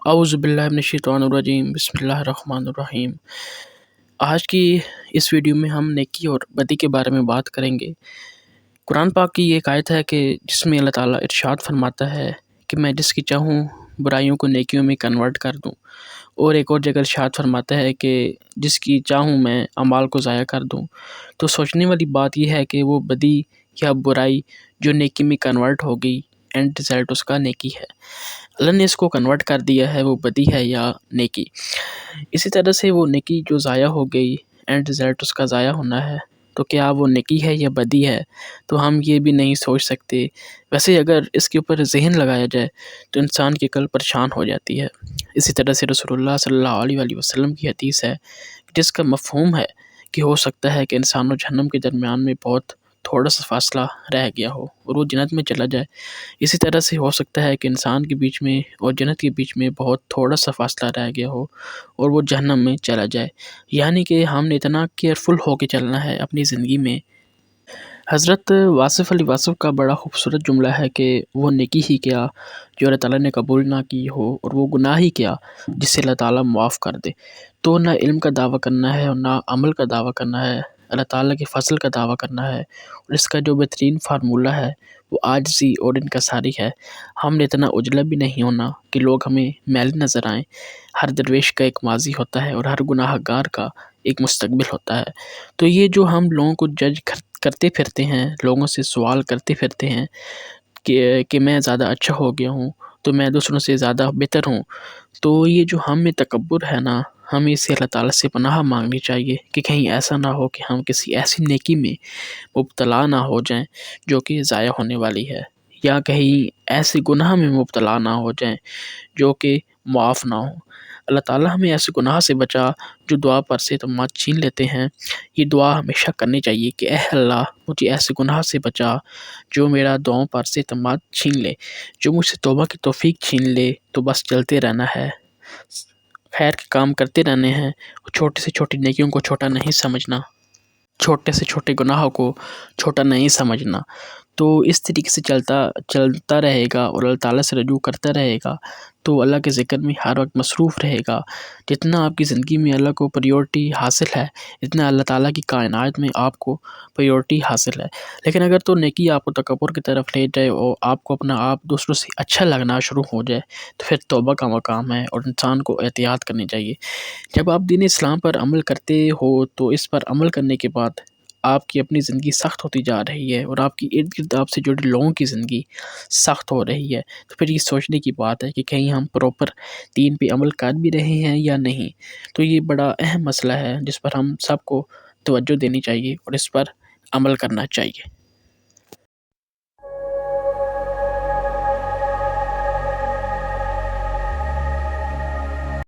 اعوذ باللہ من الشیطان الرجیم، بسم اللہ الرحمن الرحیم۔ آج کی اس ویڈیو میں ہم نیکی اور بدی کے بارے میں بات کریں گے۔ قرآن پاک کی یہ ایک آیت ہے کہ جس میں اللہ تعالیٰ ارشاد فرماتا ہے کہ میں جس کی چاہوں برائیوں کو نیکیوں میں کنورٹ کر دوں، اور ایک اور جگہ ارشاد فرماتا ہے کہ جس کی چاہوں میں اعمال کو ضائع کر دوں۔ تو سوچنے والی بات یہ ہے کہ وہ بدی یا برائی جو نیکی میں کنورٹ ہو گئی، اینڈ رزلٹ اس کا نیکی ہے۔ اللہ نے اس کو کنورٹ کر دیا ہے، وہ بدی ہے یا نیکی۔ اسی طرح سے وہ نیکی جو ضائع ہو گئی، اینڈ رزلٹ اس کا ضائع ہونا ہے، تو کیا وہ نیکی ہے یا بدی ہے؟ تو ہم یہ بھی نہیں سوچ سکتے۔ ویسے اگر اس کے اوپر ذہن لگایا جائے تو انسان کی عقل پریشان ہو جاتی ہے۔ اسی طرح سے رسول اللہ صلی اللہ علیہ وآلہ وسلم کی حدیث ہے جس کا مفہوم ہے کہ ہو سکتا ہے کہ انسان و جہنم کے درمیان میں بہت تھوڑا سا فاصلہ رہ گیا ہو اور وہ جنت میں چلا جائے۔ اسی طرح سے ہو سکتا ہے کہ انسان کے بیچ میں اور جنت کے بیچ میں بہت تھوڑا سا فاصلہ رہ گیا ہو اور وہ جہنم میں چلا جائے۔ یعنی کہ ہم نے اتنا کیئرفل ہو کے چلنا ہے اپنی زندگی میں۔ حضرت واصف علی واصف کا بڑا خوبصورت جملہ ہے کہ وہ نیکی ہی کیا جو اللہ تعالیٰ نے قبول نہ کی ہو، اور وہ گناہ ہی کیا جسے اللہ تعالیٰ معاف کر دے۔ تو نہ علم کا دعویٰ کرنا ہے اور نہ عمل کا دعویٰ کرنا ہے، اللہ تعالیٰ کے فضل کا دعویٰ کرنا ہے، اور اس کا جو بہترین فارمولہ ہے وہ عاجزی اور انکساری ہے۔ ہم نے اتنا اجلا بھی نہیں ہونا کہ لوگ ہمیں میل نظر آئیں۔ ہر درویش کا ایک ماضی ہوتا ہے اور ہر گناہ گار کا ایک مستقبل ہوتا ہے۔ تو یہ جو ہم لوگوں کو جج کرتے پھرتے ہیں، لوگوں سے سوال کرتے پھرتے ہیں کہ میں زیادہ اچھا ہو گیا ہوں، تو میں دوسروں سے زیادہ بہتر ہوں، تو یہ جو ہم میں تکبر ہے نا، ہمیں اسے اللہ تعالیٰ سے پناہ مانگنی چاہیے کہ کہیں ایسا نہ ہو کہ ہم کسی ایسی نیکی میں مبتلا نہ ہو جائیں جو کہ ضائع ہونے والی ہے، یا کہیں ایسے گناہ میں مبتلا نہ ہو جائیں جو کہ معاف نہ ہوں۔ اللہ تعالیٰ ہمیں ایسے گناہ سے بچا جو دعا پر سے اعتماد چھین لیتے ہیں۔ یہ دعا ہمیشہ کرنی چاہیے کہ اے اللہ مجھے ایسے گناہ سے بچا جو میرا دعاؤں پر سے اعتماد چھین لے، جو مجھ سے توبہ کی توفیق چھین لے۔ تو بس چلتے رہنا ہے، خیر کے کام کرتے رہنے ہیں، چھوٹی سے چھوٹی نیکیوں کو چھوٹا نہیں سمجھنا، چھوٹے سے چھوٹے گناہوں کو چھوٹا نہیں سمجھنا۔ تو اس طریقے سے چلتا رہے گا اور اللہ تعالیٰ سے رجوع کرتا رہے گا، تو اللہ کے ذکر میں ہر وقت مصروف رہے گا۔ جتنا آپ کی زندگی میں اللہ کو پریورٹی حاصل ہے، اتنا اللہ تعالیٰ کی کائنات میں آپ کو پریورٹی حاصل ہے۔ لیکن اگر تو نیکی آپ کو تکبر کی طرف لے جائے اور آپ کو اپنا آپ دوسروں سے اچھا لگنا شروع ہو جائے، تو پھر توبہ کا مقام ہے اور انسان کو احتیاط کرنی چاہیے۔ جب آپ دین اسلام پر عمل کرتے ہو تو اس پر عمل کرنے کے بعد آپ کی اپنی زندگی سخت ہوتی جا رہی ہے اور آپ کی ارد گرد آپ سے جڑے لوگوں کی زندگی سخت ہو رہی ہے، تو پھر یہ سوچنے کی بات ہے کہ کہیں ہم پراپر دین پہ عمل کر بھی رہے ہیں یا نہیں۔ تو یہ بڑا اہم مسئلہ ہے جس پر ہم سب کو توجہ دینی چاہیے اور اس پر عمل کرنا چاہیے۔